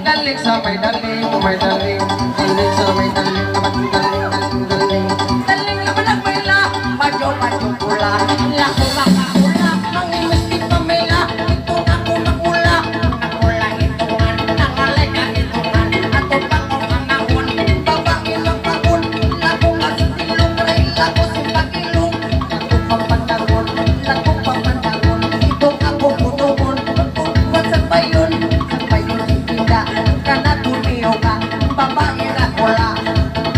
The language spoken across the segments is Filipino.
Daling sa may daling, may daling, daling sa may daling, daling, daling, daling. Daling naman ang mela, madyo pula, lako makakula, mangimistik na mela, ito na ko nakula, nakula hitungan, nangalay ka hitungan, ato pa ko kanahon, babae ng pagod, lako masitilong, ray lako simpagilong, lako papandagon, ito ako putugon, pagkukuhan sa bayon, kana tumiyo ka, babae na kula,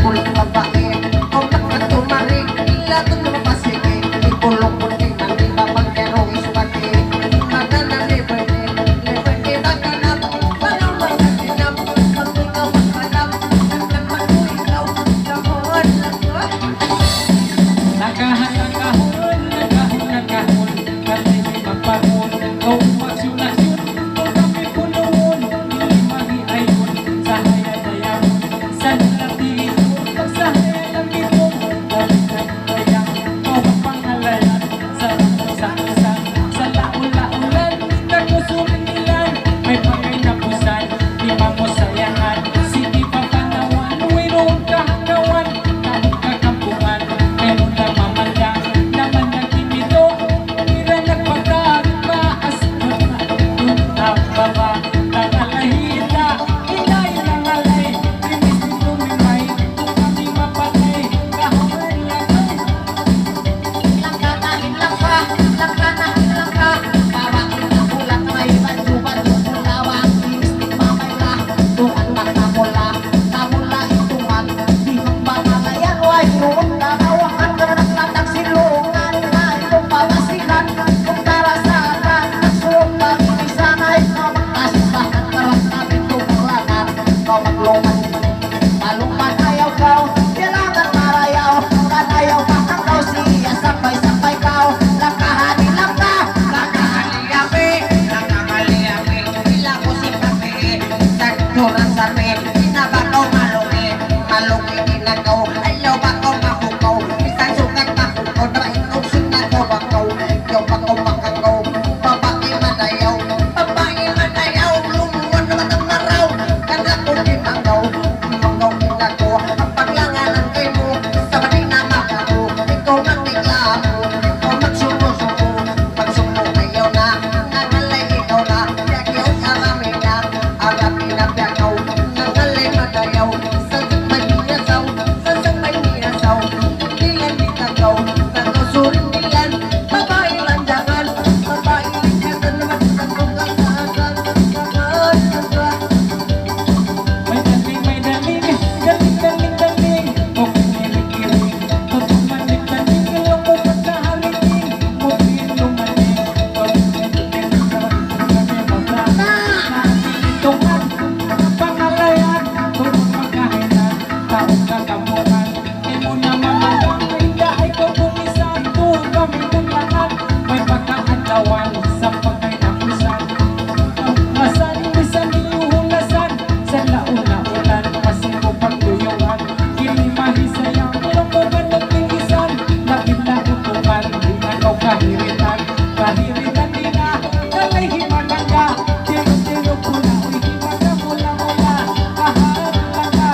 kulit babae, kung nakatumari, ilatong na mapasige, ikulong puti, mandi mapagkerong ispati, magana liberty, maganap, panaw mga sinap, pag-ikaw maghanap, nagpag-ikaw, kahon, nakahon, katay may magpahon, kung magsunasyon, kung kami punuon, magi ayon, sahaya dayamon, sa nalatiin, pagsahaya ng bitong, balikan dayang, kung pangalayan, sa laula-ulan, kagusurin nilan, may pangay na pusan, di mamusayangan, sige papanawan, wirong kahagawan, kahong kakampungan, meron lang mamandang, naman ng kimito, tira nagpagdag, maas ang baba, nangalahita, ilay nangalay, rinis lumimay, kung kami mapatay, kahawan lagay. langka na hilangka, babae na kulat, may banjo kulawang, mistik mamayla, tukan makamula, kamula itungan, di magmamalayan, way noon, kakawakan ka na naglatag silungan, na itong pamasinan, kung tarasakan, nagsuong pag-ibisanay, na magkasipahan, karang namin tumulakan, kau maglungan, malumpan ayaw kau, kailangan marayaw, kanayaw makakaw, siya sabay-sabay kau, lakahani lakahaliyapi, ila ko si kape, sagduran sabi, inabakaw malungi, dinagaw, ayaw bakaw mahukaw, isang sukat mahukaw, na ikaw sunat ko bakaw, ikaw bakaw makakaw, babae manayaw, lumuwan na matang naraw, kana ko ginagaw, ginagaw, ang paglanganan kay mo, sa mali na makaro, ikaw nang niklamo, ikaw magsumo-sumo, pagsumo ayaw na, nangalay ikaw na, yakyaw arami na piyakaw, nangalay madayaw, sasang may niyasaw, dilan ditagaw, nagasurin dilan, babae lanjangan, babae lanjangan, naman nagtugang May daling, galing, kung kinikiling, kung tumanik-tanik, ilang mo pagkahaliking, kung pinumanik, kung kinikiling, kami maglalaan, itungan, pangalayan, kung magkahinan, taong kakamukan, imo na mamagang, hindi ay kung bumisan, kung kami tulangan, may pagkaanlawan, sa pagkainapusan, masan, bisan niyuhulasan, sa laula-ulan, masiko pagtuyungan, kini mahisayang, lambugan ng pingisan, nabila utukan, ginagaw kahiritan, nina, nalay himaganda, tiro-tiro pula, uy himaga mula-mula, kaharlanga.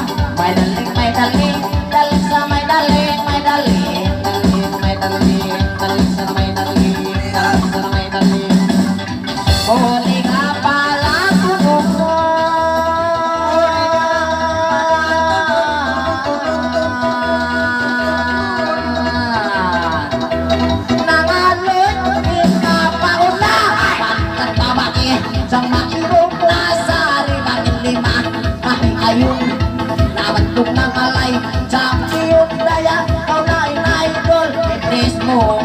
may daling, daling sa may daling, daling sa may daling, huli nga pala tunog mo. Nangalot, ikapauna, pagkatabae, siyang mairong nasari, bakit lima, kahing ayun, nabantog ng alay, champion daya, kau na idol, itis mo,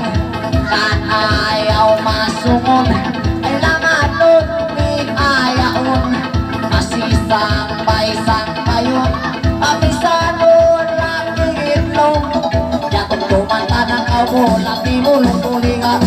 kan ayaw masungon, ay langanon, may ayaon, masisang bayon, papisanon, laking itlong, yatong tumanta ng kabo, lati mo, lungkulingan,